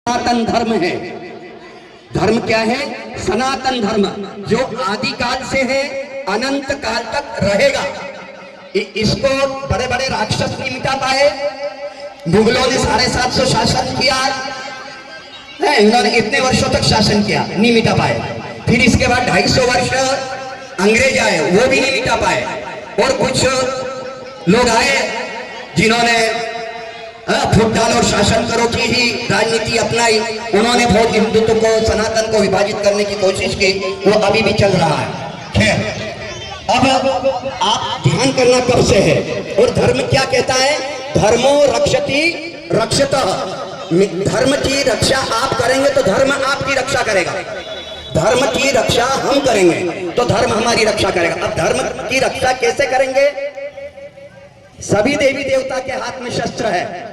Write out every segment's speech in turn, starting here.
सनातन धर्म है। धर्म क्या है? सनातन धर्म, जो आदिकाल से है, अनंत काल तक रहेगा। इसको बड़े बड़े राक्षस नहीं मिटा पाए। मुगलों ने 750 शासन किया, इन्होंने इतने वर्षों तक शासन किया, नहीं मिटा पाए। फिर इसके बाद 250 वर्ष अंग्रेज आए, वो भी नहीं मिटा पाए। और कुछ लोग आए जिन्होंने फुटबॉल और शासन करो की ही राजनीति अपनाई। उन्होंने बहुत हिंदुत्व को, सनातन को विभाजित करने की कोशिश की, वो अभी भी चल रहा है। खैर, अब आप ध्यान करना कब से है। और धर्म क्या कहता है? धर्मो रक्षति रक्षतः। धर्म की रक्षा आप करेंगे तो धर्म आपकी रक्षा करेगा। धर्म की रक्षा हम करेंगे तो धर्म हमारी रक्षा करेगा। अब धर्म की रक्षा कैसे करेंगे? सभी देवी देवता के हाथ में शस्त्र है।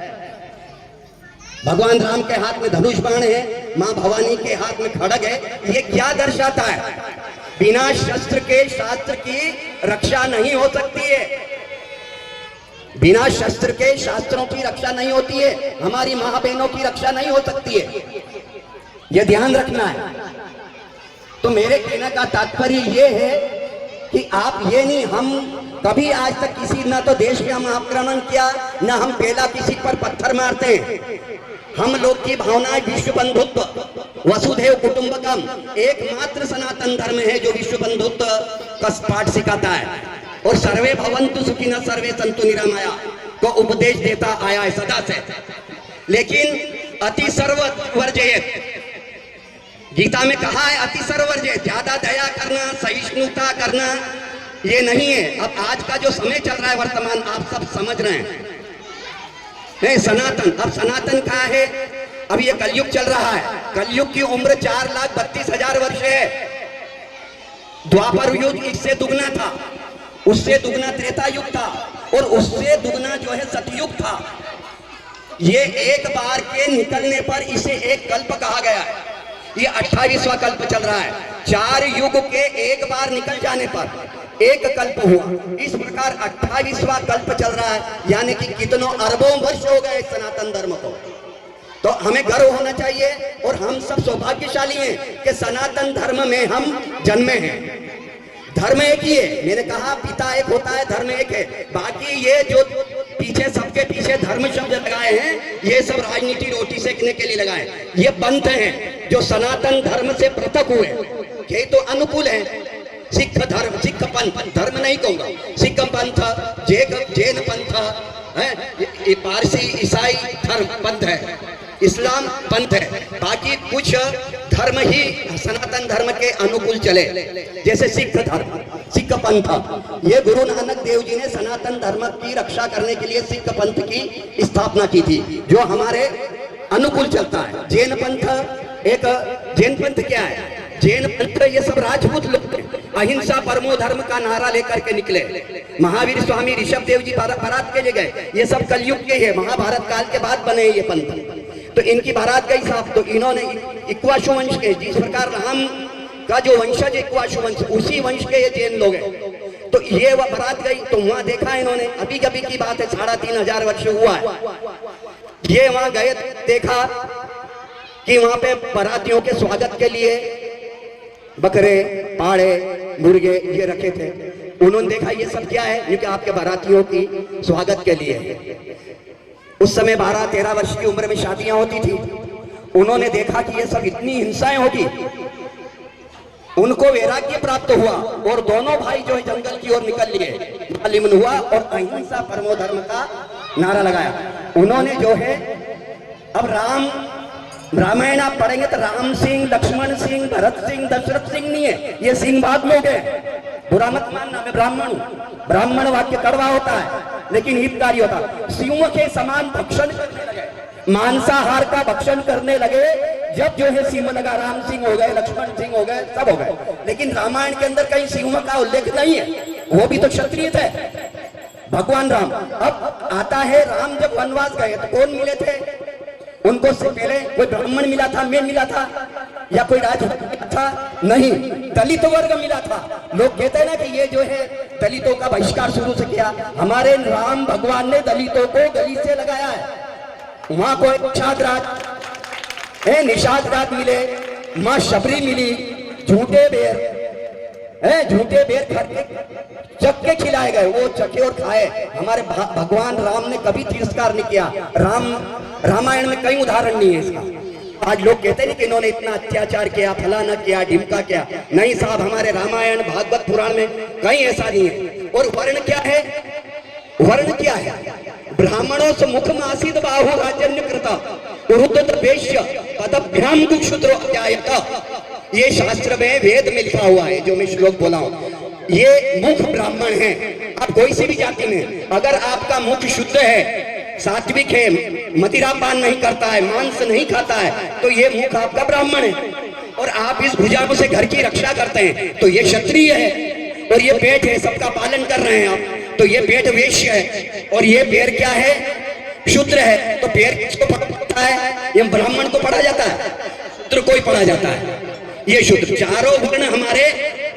भगवान राम के हाथ में धनुष बाण है, मां भवानी के हाथ में खड़ग है। ये क्या दर्शाता है? बिना शस्त्र के शास्त्र की रक्षा नहीं हो सकती है। बिना शस्त्र के शास्त्रों की रक्षा नहीं होती है। हमारी मां बहनों की रक्षा नहीं हो सकती है। यह ध्यान रखना है। तो मेरे कहने का तात्पर्य यह है कि आप ये नहीं, हम कभी आज तक किसी ना तो देश में हम आक्रमण किया, ना हम पहला किसी पर पत्थर मारते हैं। हम लोग की भावनाएं विश्व बंधुत्व, वसुधैव कुटुंबकम, एकमात्र सनातन धर्म है जो विश्व बंधुत्व का पाठ सिखाता है। और सर्वे भवन्तु सुखिनः सर्वे सन्तु निरामया को उपदेश देता आया है सदा से। लेकिन अति सर्व वर्जयेत, गीता में कहा है अति सर्व वर्जयेत, ज्यादा दया करना, सहिष्णुता करना ये नहीं है। अब आज का जो समय चल रहा है वर्तमान, आप सब समझ रहे हैं। सनातन, अब सनातन कहाँ है? अब ये कलयुग चल रहा है। कलयुग की उम्र 4,32,000 वर्ष है। द्वापर युग इससे दुगना था, उससे दुगना त्रेता युग था, और उससे दुगना जो है सतयुग था। ये एक बार के निकलने पर इसे एक कल्प कहा गया है। ये 28वां कल्प चल रहा है। 4 युग के एक बार निकल जाने पर एक कल्प हुआ। इस प्रकार 28वां कल्प चल रहा है, यानी कि कितनों अरबों वर्ष हो गए सनातन धर्म को। तो हमें गर्व होना चाहिए, और हम सब सौभाग्यशाली हैं कि सनातन धर्म में हम जन्मे हैं। धर्म एक ही है। मैंने कहा पिता एक होता है, धर्म एक है। बाकी ये जो पीछे, सबके पीछे धर्म शब्द लगाए हैं, ये सब राजनीति रोटी सेकने के लिए लगाए। ये पंथ हैं जो सनातन धर्म से पृथक हुए। ये तो अनुकूल है। सिख धर्म, सिख पंथ, धर्म नहीं कहूंगा, सिख पंथ, जैन पंथ है, पारसी ईसाई धर्म पंथ है, इस्लाम पंथ है। बाकी कुछ धर्म ही सनातन धर्म के अनुकूल चले, जैसे सिख धर्म, सिख पंथ। ये गुरु नानक देव जी ने सनातन धर्म की रक्षा करने के लिए सिख पंथ की स्थापना की थी, जो हमारे अनुकूल चलता है। जैन पंथ, एक जैन पंथ क्या है? जैन पंथ ये सब राजपूत लोग अहिंसा परमो धर्म का नारा लेकर के निकले। महावीर स्वामी ऋषभ देव जी बारात के लिए गए। ये सब कलयुग के है, महाभारत काल के बाद बने ये पंथ। तो इनकी बारात गई साहब, तो इन्होंने इक्ष्वाकु वंश के, जिस प्रकार राम का जो वंशज इक्ष्वाकु वंश, उसी वंश के ये जैन लोग हैं। तो ये वह बारात गई, तो वहां देखा इन्होंने, अभी कभी की बात है, 3,500 वर्ष हुआ है। ये वहां गए, देखा कि वहां पे बारातियों के स्वागत के लिए बकरे, पाड़े, मुर्गे ये रखे थे। उन्होंने देखा ये सब क्या है, क्योंकि आपके बारातियों की स्वागत के लिए। उस समय 12-13 वर्ष की उम्र में शादियां होती थी। उन्होंने देखा कि ये सब इतनी हिंसाएं होगी, उनको वैराग्य प्राप्त हुआ, और दोनों भाई जो है जंगल की ओर निकल लिए। लिमन हुआ और अहिंसा परमो धर्म का नारा लगाया। उन्होंने जो है, अब रामायण आप पढ़ेंगे तो राम सिंह, लक्ष्मण सिंह, भरत सिंह, दशरथ सिंह नहीं है, ये सिंह भाग लोग हैं। बुरा मत मानना, मैं ब्राह्मण हूं। ब्राह्मण वाक्य कड़वा होता है लेकिन हितकारी होता है। सिंह के समान भक्षण करने लगे, मांसाहार का भक्षण करने लगे। जब जो है सिंह लगा, राम सिंह हो गए, लक्ष्मण सिंह हो गए, सब हो गए। लेकिन रामायण के अंदर कहीं सिंह का उल्लेख नहीं है, वो भी तो क्षत्रिय थे भगवान राम। अब आता है, राम जब वनवास गए तो कौन मिले थे उनको? से पहले कोई ब्राह्मण मिला था, मैं मिला था, या कोई राजपूत था? नहीं, दलित वर्ग मिला था। लोग कहते हैं ना कि ये जो है दलितों का बहिष्कार शुरू से किया। हमारे राम भगवान ने दलितों को गली से लगाया है। वहां कोई छात्र निषाद रात मिले, माँ शबरी मिली, झूठे बेर घर के चक्के खिलाए गए, वो चक्के और खाए। हमारे भगवान राम ने कभी तिरस्कार नहीं किया। रामायण में कई उदाहरण नहीं है इसका। आज लोग कहते नहीं कि इन्होंने इतना अत्याचार किया, फलाना किया, ढिमका किया। नहीं साहब, हमारे रामायण भागवत पुराण में कहीं ऐसा नहीं है। और वर्ण क्या है? वर्ण क्या है? ब्राह्मणों से मुख मासीद बाहु राजन्य कृता उरुद्ध वेश्य पदभ्याम कुक्षुद्रो अध्यायता। ये शास्त्र में वेद में लिखा हुआ है, जो मैं श्लोक बोला हूं। ये मुख ब्राह्मण है। आप कोई सी भी जाति में, अगर आपका मुख शुद्ध है, सात्विक है, मदिरा पान नहीं करता है, मांस नहीं खाता है, तो ये मुख आपका ब्राह्मण है। और आप इस भुजाओं से घर की रक्षा करते हैं, तो ये क्षत्रिय है। और ये पेट है, सबका पालन कर रहे हैं आप, तो ये पेट वेश्य है। और ये पैर क्या है? शूद्र है। तो पैर किसको पढ़ा जाता है? ये ब्राह्मण को पढ़ा जाता है, शूद्र को ही पढ़ा जाता है। ये शूद्र। चारों वर्ण हमारे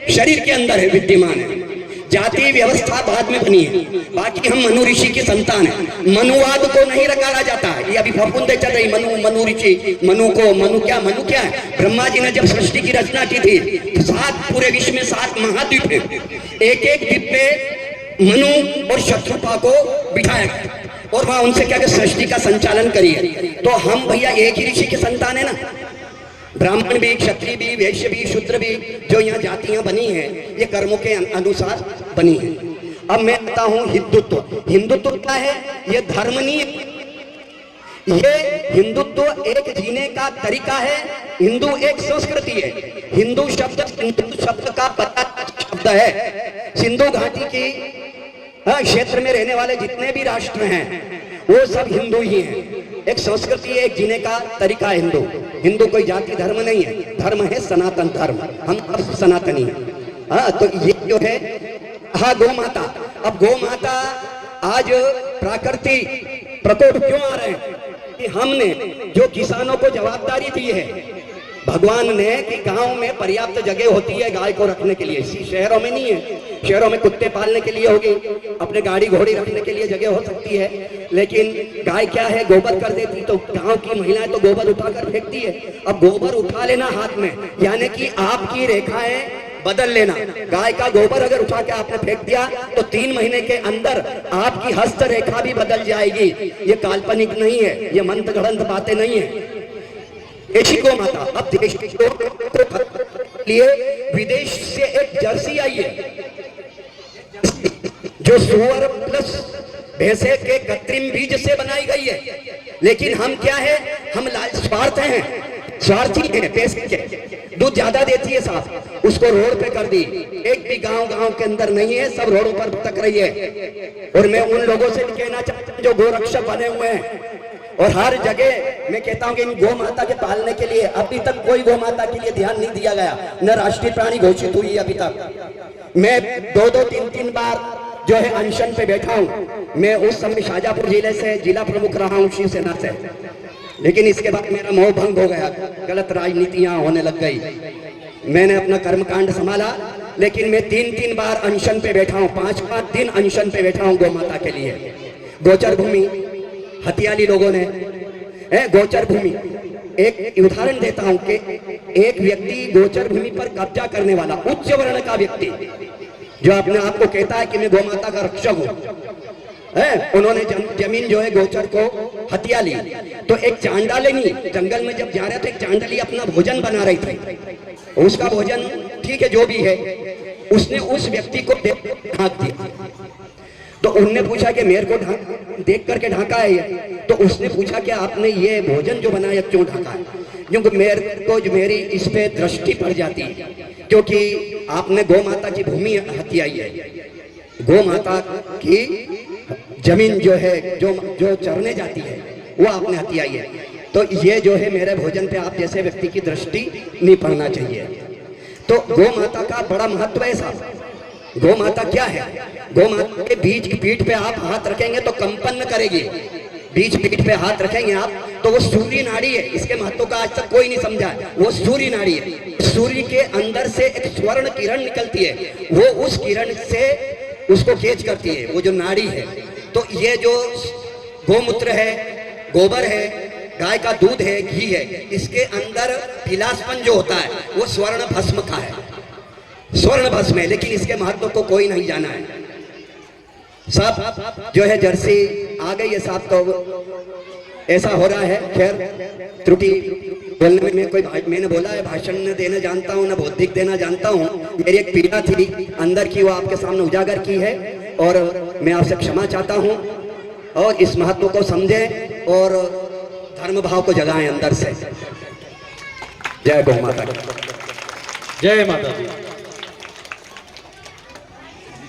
शरीर के अंदर है, विद्यमान है। जाति व्यवस्था बाद में बनी है। बाकी हम मनु ऋषि की संतान है। मनुवाद को नहीं नकारा जाता है। ये अभी फफूंदे चल रही, मनु ऋषि, मनु क्या है? ब्रह्मा जी ने जब सृष्टि की रचना की थी, तो 7 पूरे विश्व में 7 महाद्वीप है। एक द्वीप पे मनु और शत्रुपा को बिठाया गया और वहां उनसे क्या सृष्टि का संचालन करिए। तो हम भैया एक ही ऋषि की संतान है ना। ब्राह्मण भी, क्षत्रिय भी, वैश्य भी, शूद्र भी, जो यहाँ जातियां बनी हैं, ये कर्मों के अनुसार बनी हैं। अब मैं कहता हूं हिंदुत्व। हिंदुत्व क्या है? ये धर्म नहीं है। ये हिंदुत्व एक जीने का तरीका है। हिंदू एक संस्कृति है। हिंदू शब्द का पता शब्द है। सिंधु घाटी की क्षेत्र में रहने वाले जितने भी राष्ट्र हैं, वो सब हिंदू ही हैं। एक संस्कृति है, एक जीने का तरीका है हिंदू। हिंदू कोई जाति धर्म नहीं है। धर्म है सनातन धर्म। हम अब सनातनी हैं। तो ये जो है, गौ माता। अब गौ माता आज प्राकृतिक प्रकोप क्यों आ रहे हैं? कि हमने जो किसानों को जवाबदारी दी है भगवान ने, कि गांव में पर्याप्त जगह होती है गाय को रखने के लिए। शहरों में नहीं है। शहरों में कुत्ते पालने के लिए होगी, अपने गाड़ी घोड़ी रखने के लिए जगह हो सकती है, लेकिन गाय क्या है? गोबर कर देती। तो गांव की महिलाएं तो गोबर उठाकर फेंकती है। अब गोबर उठा लेना हाथ में, यानी कि आपकी रेखाएं बदल लेना। गाय का गोबर अगर उठा के आपने फेंक दिया, तो 3 महीने के अंदर आपकी हस्त रेखा भी बदल जाएगी। ये काल्पनिक नहीं है, ये मंत्र गढ़ंत बातें नहीं है। देशी गौ माता। अब देश को लिए विदेश से एक जर्सी आई है, जो सुअर प्लस भैंसे के कृत्रिम बीज से बनाई गई है। लेकिन हम क्या है? हम स्वार्थ हैं, स्वार्थी हैं। पैसे के दूध ज्यादा देती है साहब, उसको रोड पे कर दी। एक भी गांव के अंदर नहीं है, सब रोडों पर भटक रही है। और मैं उन लोगों से भी कहना चाहता हूं जो गोरक्षक बने हुए हैं, और हर जगह मैं कहता हूं कि इन गौ माता के पालने के लिए अभी तक कोई गौ माता के लिए ध्यान नहीं दिया गया, न राष्ट्रीय प्राणी घोषित हुई अभी तक। मैं 2-2, 3-3 बार जो है अनशन पे बैठा हूं। मैं उस समय शाजापुर जिले से जिला प्रमुख रहा हूं शिवसेना से, लेकिन इसके बाद मेरा मोह भंग हो गया, गलत राजनीतियां होने लग गई। मैंने अपना कर्मकांड संभाला, लेकिन मैं 3-3 बार अनशन पे बैठा हूं, 5-5 दिन अनशन पे बैठा हूं गौ माता के लिए। गोचर भूमि हथियाली लोगों ने गोचर भूमि, एक उदाहरण देता हूं कि एक व्यक्ति गोचर भूमि पर कब्जा करने वाला उच्च वर्ण का व्यक्ति, जो अपने आप को कहता है कि मैं गौ माता का रक्षक हूं, उन्होंने जमीन जो है गोचर को हथिया ली। तो एक चांडालिनी जंगल में जब जा रहे थे, एक चांडाली अपना भोजन बना रही थी। उसका भोजन ठीक है जो भी है, उसने उस व्यक्ति को ढांक दिया। तो उनने पूछा कि मेरे को देख करके ढांका है ये? तो उसने पूछा कि आपने ये भोजन जो बनाया क्यों ढांका है? क्योंकि मेरे को मेरी इस पे दृष्टि पड़ जाती है, क्योंकि आपने गौ माता की भूमि हथियाई है। गौ माता की जमीन जो है, जो चरने जाती है, वो आपने हथियाई है। तो ये जो है मेरे भोजन पे आप जैसे व्यक्ति की दृष्टि नहीं पड़ना चाहिए। तो गौ माता का बड़ा महत्व है साहब। गौ माता क्या है? गौ माता के बीच की पीठ पे आप हाथ रखेंगे तो कंपन करेगी। बीच पीठ पे हाथ रखेंगे आप तो वो सूर्य नाड़ी है। इसके महत्व का आज तक कोई नहीं समझा। वो सूर्य नाड़ी है। सूर्य के अंदर से एक स्वर्ण किरण निकलती है, वो उस किरण से उसको कैच करती है, वो जो नाड़ी है। तो ये जो गौमूत्र है, गोबर है, गाय का दूध है, घी है, इसके अंदर पीलासपन जो होता है वो स्वर्ण भस्म का है, स्वर्ण भस्म है, लेकिन इसके महत्व को कोई नहीं जाना है। सब जो है जर्सी आ गई है साहब, तो ऐसा हो रहा है। खैर त्रुटि बोलने में कोई, मैंने बोला है भाषण न देना जानता हूँ न बौद्धिक देना जानता हूँ। मेरी एक पीड़ा थी अंदर की, वो आपके सामने उजागर की है और मैं आपसे क्षमा चाहता हूँ। और इस महत्व को समझें और धर्म भाव को जगाएं अंदर से। जय गौ माता की। जय माता दी।